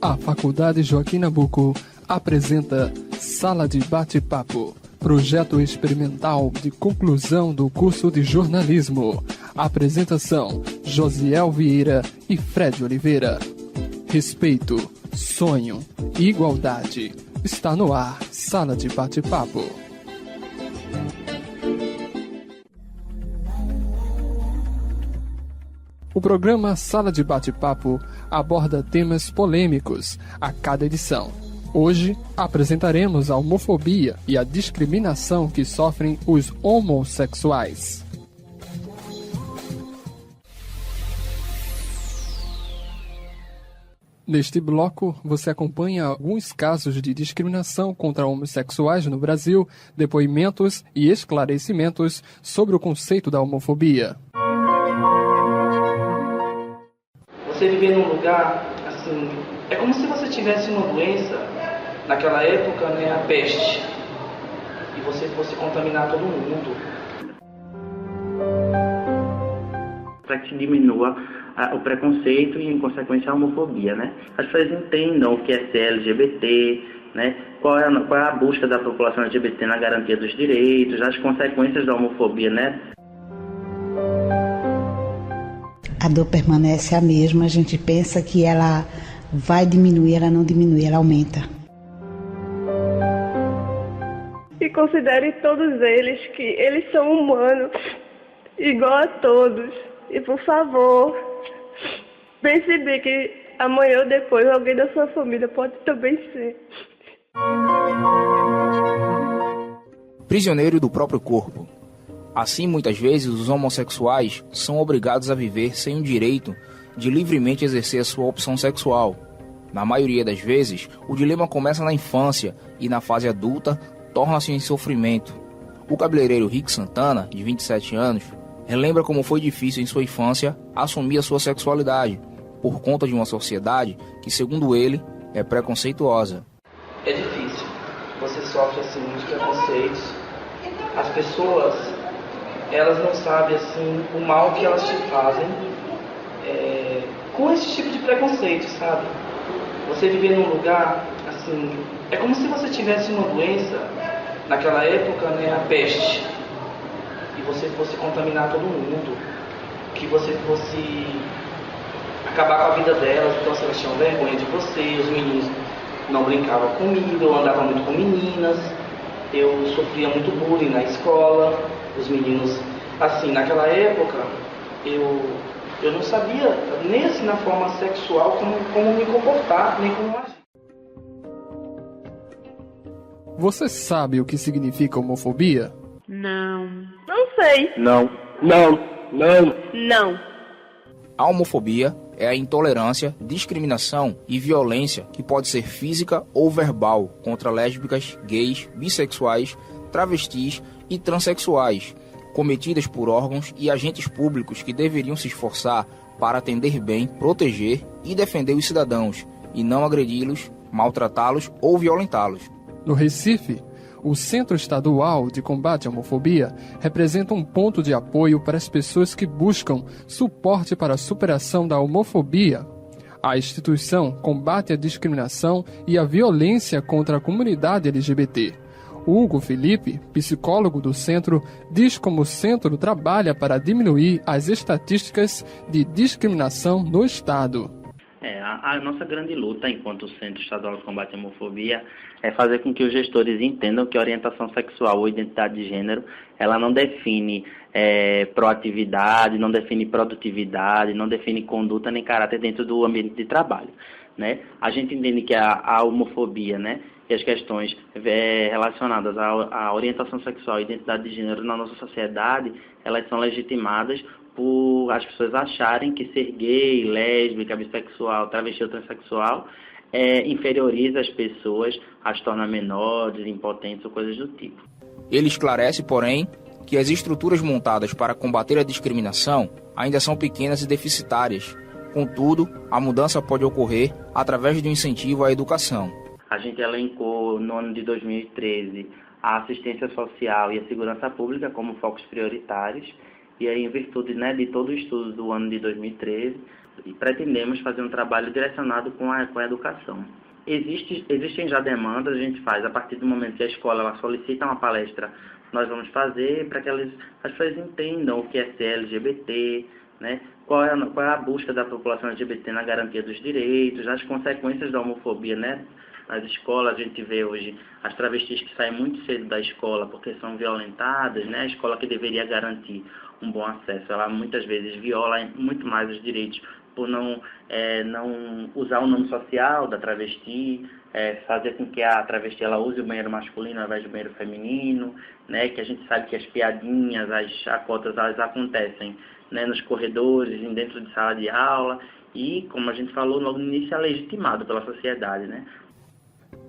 A Faculdade Joaquim Nabuco apresenta Sala de Bate-Papo, projeto experimental de conclusão do curso de jornalismo. Apresentação: Josiel Vieira e Fred Oliveira. Respeito, sonho, igualdade. Está no ar, Sala de Bate-Papo. O programa Sala de Bate-Papo aborda temas polêmicos a cada edição. Hoje, apresentaremos a homofobia e a discriminação que sofrem os homossexuais. Neste bloco, você acompanha alguns casos de discriminação contra homossexuais no Brasil, depoimentos e esclarecimentos sobre o conceito da homofobia. Você viver num lugar, assim, é como se você tivesse uma doença, naquela época, né, a peste, e você fosse contaminar todo mundo. Para que se diminua o preconceito e, em consequência, a homofobia, né? As pessoas entendam o que é ser LGBT, né? Qual é a busca da população LGBT na garantia dos direitos, as consequências da homofobia, né? A dor permanece a mesma, a gente pensa que ela vai diminuir, ela não diminui, ela aumenta. E considere todos eles que eles são humanos, igual a todos. E por favor, pense bem que amanhã ou depois alguém da sua família pode também ser. Prisioneiro do próprio corpo. Assim, muitas vezes, os homossexuais são obrigados a viver sem o direito de livremente exercer a sua opção sexual. Na maioria das vezes, o dilema começa na infância e, na fase adulta, torna-se em sofrimento. O cabeleireiro Rick Santana, de 27 anos, relembra como foi difícil em sua infância assumir a sua sexualidade, por conta de uma sociedade que, segundo ele, é preconceituosa. É difícil. Você sofre, assim, muitos preconceitos. As pessoas, elas não sabem, assim, o mal que elas te fazem com esse tipo de preconceito, sabe? Você viver num lugar, assim, é como se você tivesse uma doença, naquela época, né, a peste, e você fosse contaminar todo mundo, que você fosse acabar com a vida delas, então elas tinham vergonha de você, os meninos não brincavam comigo, eu andava muito com meninas, eu sofria muito bullying na escola, os meninos, assim, naquela época, eu não sabia, nem assim na forma sexual, como me comportar, nem como agir. Você sabe o que significa homofobia? Não sei. Não. A homofobia é a intolerância, discriminação e violência que pode ser física ou verbal contra lésbicas, gays, bissexuais, travestis e transexuais, cometidas por órgãos e agentes públicos que deveriam se esforçar para atender bem, proteger e defender os cidadãos, e não agredi-los, maltratá-los ou violentá-los. No Recife, o Centro Estadual de Combate à Homofobia representa um ponto de apoio para as pessoas que buscam suporte para a superação da homofobia. A instituição combate a discriminação e a violência contra a comunidade LGBT. Hugo Felipe, psicólogo do centro, diz como o centro trabalha para diminuir as estatísticas de discriminação no estado. A nossa grande luta enquanto Centro Estadual de Combate à Homofobia é fazer com que os gestores entendam que a orientação sexual ou identidade de gênero, ela não define proatividade, não define produtividade, não define conduta nem caráter dentro do ambiente de trabalho, né? A gente entende que a homofobia, né, e as questões relacionadas à orientação sexual e identidade de gênero na nossa sociedade, elas são legitimadas por as pessoas acharem que ser gay, lésbica, bissexual, travesti ou transexual inferioriza as pessoas, as torna menores, impotentes ou coisas do tipo. Ele esclarece, porém, que as estruturas montadas para combater a discriminação ainda são pequenas e deficitárias. Contudo, a mudança pode ocorrer através do incentivo à educação. A gente elencou no ano de 2013 a assistência social e a segurança pública como focos prioritários. E aí, em virtude, né, de todo o estudo do ano de 2013, pretendemos fazer um trabalho direcionado com a educação. Existem já demandas, a gente faz a partir do momento que a escola ela solicita uma palestra, nós vamos fazer para que as pessoas entendam o que é ser LGBT, né? Qual é a busca da população LGBT na garantia dos direitos, as consequências da homofobia, né? Nas escolas a gente vê hoje as travestis que saem muito cedo da escola porque são violentadas, né? A escola que deveria garantir um bom acesso, ela muitas vezes viola muito mais os direitos por não usar o nome social da travesti, fazer com que a travesti ela use o banheiro masculino ao invés do banheiro feminino, né? Que a gente sabe que as piadinhas, as chacotas, elas acontecem, né, nos corredores, dentro de sala de aula e, como a gente falou logo no início, é legitimado pela sociedade, né?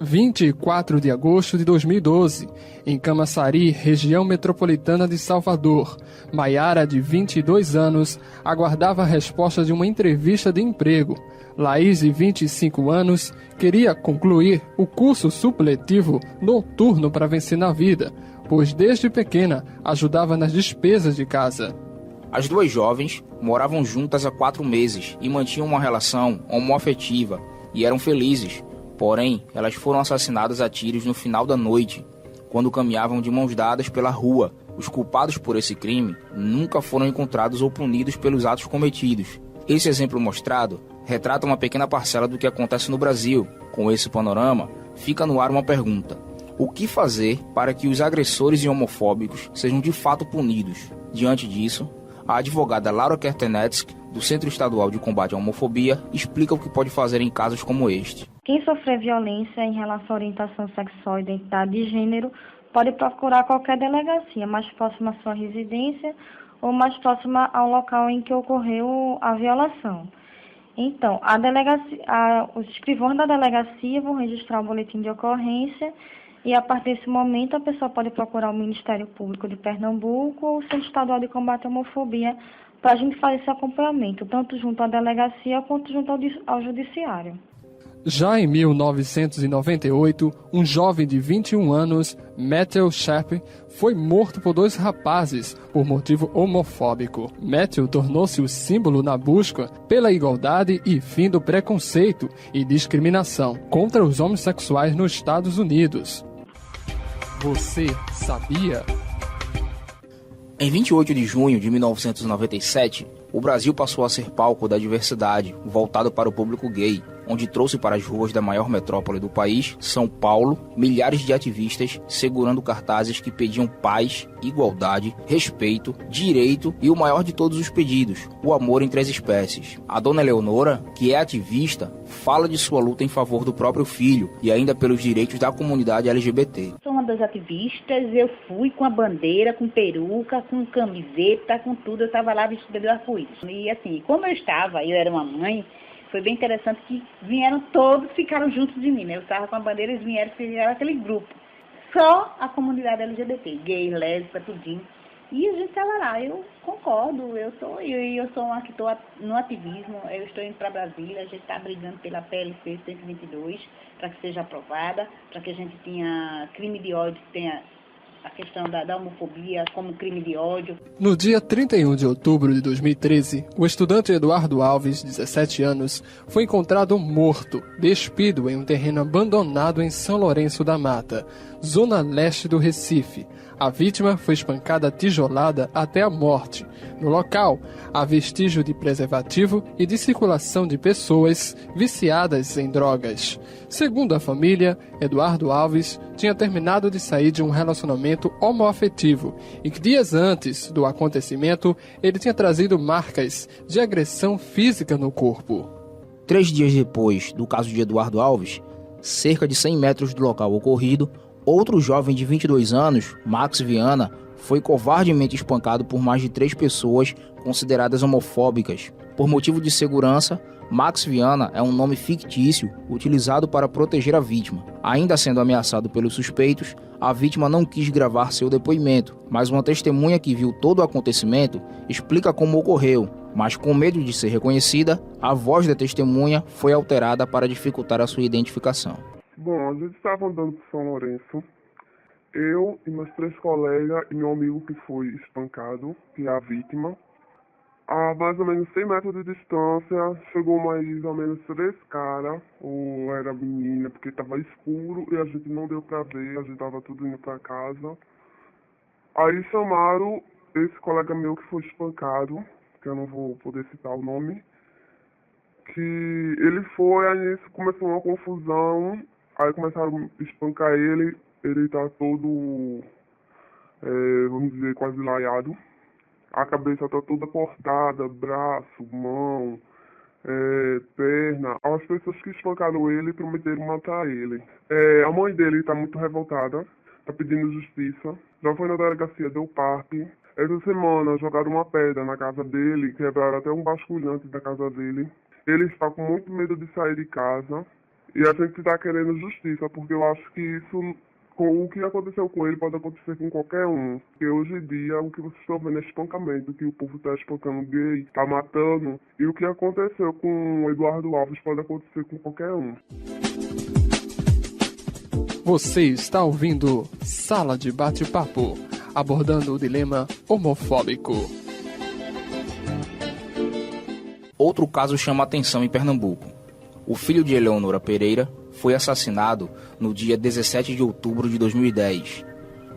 24 de agosto de 2012, em Camaçari, região metropolitana de Salvador, Maiara, de 22 anos, aguardava a resposta de uma entrevista de emprego. Laís, de 25 anos, queria concluir o curso supletivo noturno para vencer na vida, pois desde pequena ajudava nas despesas de casa. As duas jovens moravam juntas há 4 meses e mantinham uma relação homoafetiva e eram felizes. Porém, elas foram assassinadas a tiros no final da noite, quando caminhavam de mãos dadas pela rua. Os culpados por esse crime nunca foram encontrados ou punidos pelos atos cometidos. Esse exemplo mostrado retrata uma pequena parcela do que acontece no Brasil. Com esse panorama, fica no ar uma pergunta: o que fazer para que os agressores e homofóbicos sejam de fato punidos? Diante disso, a advogada Laura Kertenetsky, do Centro Estadual de Combate à Homofobia, explica o que pode fazer em casos como este. Quem sofrer violência em relação à orientação sexual e identidade de gênero pode procurar qualquer delegacia mais próxima à sua residência ou mais próxima ao local em que ocorreu a violação. Então, os escrivãos da delegacia vão registrar o boletim de ocorrência e, a partir desse momento, a pessoa pode procurar o Ministério Público de Pernambuco ou o Centro Estadual de Combate à Homofobia para a gente fazer esse acompanhamento, tanto junto à delegacia quanto junto ao judiciário. Já em 1998, um jovem de 21 anos, Matthew Sharp, foi morto por 2 rapazes por motivo homofóbico. Matthew tornou-se o símbolo na busca pela igualdade e fim do preconceito e discriminação contra os homossexuais nos Estados Unidos. Você sabia? Em 28 de junho de 1997, o Brasil passou a ser palco da diversidade, voltado para o público gay, onde trouxe para as ruas da maior metrópole do país, São Paulo, milhares de ativistas segurando cartazes que pediam paz, igualdade, respeito, direito e o maior de todos os pedidos, o amor entre as espécies. A dona Eleonora, que é ativista, fala de sua luta em favor do próprio filho e ainda pelos direitos da comunidade LGBT. Sou uma das ativistas, eu fui com a bandeira, com peruca, com camiseta, com tudo, eu estava lá vestida de arco-íris. E assim, como eu era uma mãe, foi bem interessante que vieram todos, ficaram juntos de mim, né? Eu estava com a bandeira, eles vieram, fizeram aquele grupo. Só a comunidade LGBT, gay, lésbica, tudinho. E a gente estava lá, eu concordo, eu sou uma que estou no ativismo, eu estou indo para Brasília, a gente está brigando pela PLC 122, para que seja aprovada, para que a gente tenha crime de ódio, tenha a questão da homofobia como crime de ódio. No dia 31 de outubro de 2013, o estudante Eduardo Alves, 17 anos, foi encontrado morto, despido em um terreno abandonado em São Lourenço da Mata, zona leste do Recife. A vítima foi espancada tijolada até a morte. No local, há vestígio de preservativo e de circulação de pessoas viciadas em drogas. Segundo a família, Eduardo Alves tinha terminado de sair de um relacionamento homoafetivo e que dias antes do acontecimento ele tinha trazido marcas de agressão física no corpo. 3 dias depois do caso de Eduardo Alves, cerca de 100 metros do local ocorrido, outro jovem de 22 anos, Max Viana, foi covardemente espancado por mais de 3 pessoas consideradas homofóbicas. Por motivo de segurança, Max Viana é um nome fictício utilizado para proteger a vítima. Ainda sendo ameaçado pelos suspeitos, a vítima não quis gravar seu depoimento, mas uma testemunha que viu todo o acontecimento explica como ocorreu. Mas com medo de ser reconhecida, a voz da testemunha foi alterada para dificultar a sua identificação. Bom, a gente estava andando por São Lourenço Eu e meus 3 colegas e meu amigo que foi espancado, que é a vítima. A mais ou menos 100 metros de distância, chegou mais ou menos 3 caras, ou era menina, porque estava escuro e a gente não deu pra ver, a gente estava tudo indo pra casa. Aí chamaram esse colega meu que foi espancado, que eu não vou poder citar o nome, que ele foi, aí começou uma confusão, aí começaram a espancar ele tá todo, vamos dizer, quase laiado. A cabeça está toda cortada, braço, mão, perna. As pessoas que espancaram ele prometeram matar ele. A mãe dele está muito revoltada, está pedindo justiça. Já foi na delegacia, deu parte. Essa semana jogaram uma pedra na casa dele, quebraram até um basculhante da casa dele. Ele está com muito medo de sair de casa. E a gente está querendo justiça, porque eu acho que isso, com o que aconteceu com ele, pode acontecer com qualquer um. Porque hoje em dia, o que vocês estão vendo é espancamento, que o povo está espancando gay, está matando. E o que aconteceu com o Eduardo Alves pode acontecer com qualquer um. Você está ouvindo Sala de Bate-Papo, abordando o dilema homofóbico. Outro caso chama a atenção em Pernambuco. O filho de Eleonora Pereira foi assassinado no dia 17 de outubro de 2010.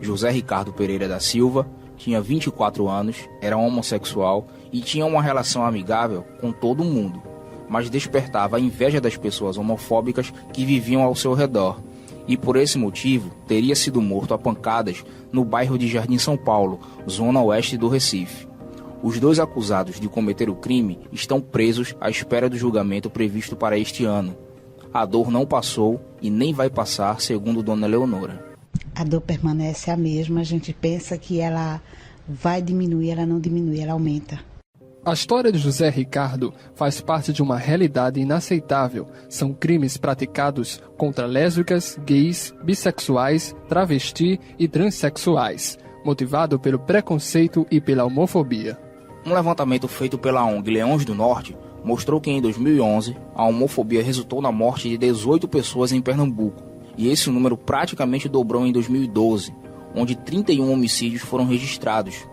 José Ricardo Pereira da Silva tinha 24 anos, era homossexual e tinha uma relação amigável com todo mundo, mas despertava a inveja das pessoas homofóbicas que viviam ao seu redor. E por esse motivo teria sido morto a pancadas no bairro de Jardim São Paulo, zona oeste do Recife. Os 2 acusados de cometer o crime estão presos à espera do julgamento previsto para este ano. A dor não passou e nem vai passar, segundo Dona Eleonora. A dor permanece a mesma, a gente pensa que ela vai diminuir, ela não diminui, ela aumenta. A história de José Ricardo faz parte de uma realidade inaceitável. São crimes praticados contra lésbicas, gays, bissexuais, travesti e transexuais, motivado pelo preconceito e pela homofobia. Um levantamento feito pela ONG Leões do Norte mostrou que em 2011 a homofobia resultou na morte de 18 pessoas em Pernambuco, e esse número praticamente dobrou em 2012, onde 31 homicídios foram registrados.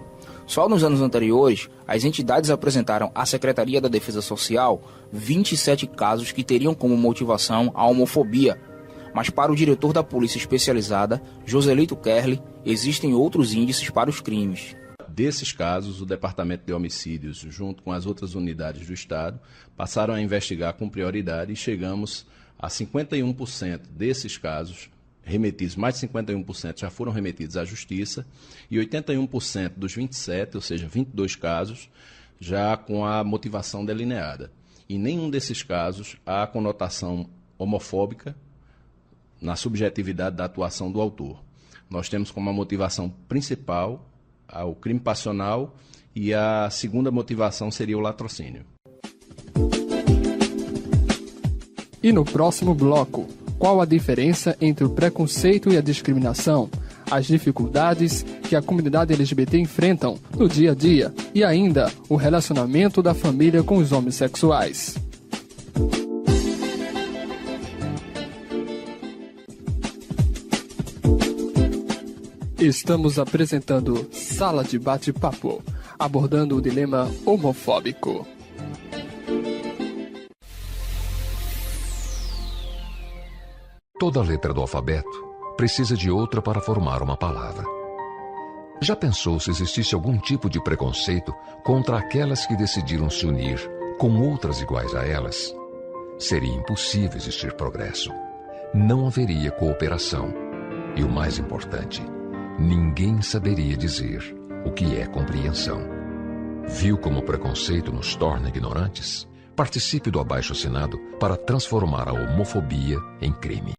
Só nos anos anteriores, as entidades apresentaram à Secretaria da Defesa Social 27 casos que teriam como motivação a homofobia. Mas para o diretor da Polícia Especializada, Joselito Kerli, existem outros índices para os crimes. Desses casos, o Departamento de Homicídios, junto com as outras unidades do Estado, passaram a investigar com prioridade e chegamos a 51% desses casos remetidos, mais de 51% já foram remetidos à Justiça e 81% dos 27, ou seja, 22 casos, já com a motivação delineada. Em nenhum desses casos há conotação homofóbica na subjetividade da atuação do autor. Nós temos como motivação principal o crime passional e a segunda motivação seria o latrocínio. E no próximo bloco, qual a diferença entre o preconceito e a discriminação, as dificuldades que a comunidade LGBT enfrentam no dia a dia e ainda o relacionamento da família com os homossexuais. Estamos apresentando Sala de Bate-Papo, abordando o dilema homofóbico. Toda letra do alfabeto precisa de outra para formar uma palavra. Já pensou se existisse algum tipo de preconceito contra aquelas que decidiram se unir com outras iguais a elas? Seria impossível existir progresso. Não haveria cooperação. E o mais importante, ninguém saberia dizer o que é compreensão. Viu como o preconceito nos torna ignorantes? Participe do abaixo-assinado para transformar a homofobia em crime.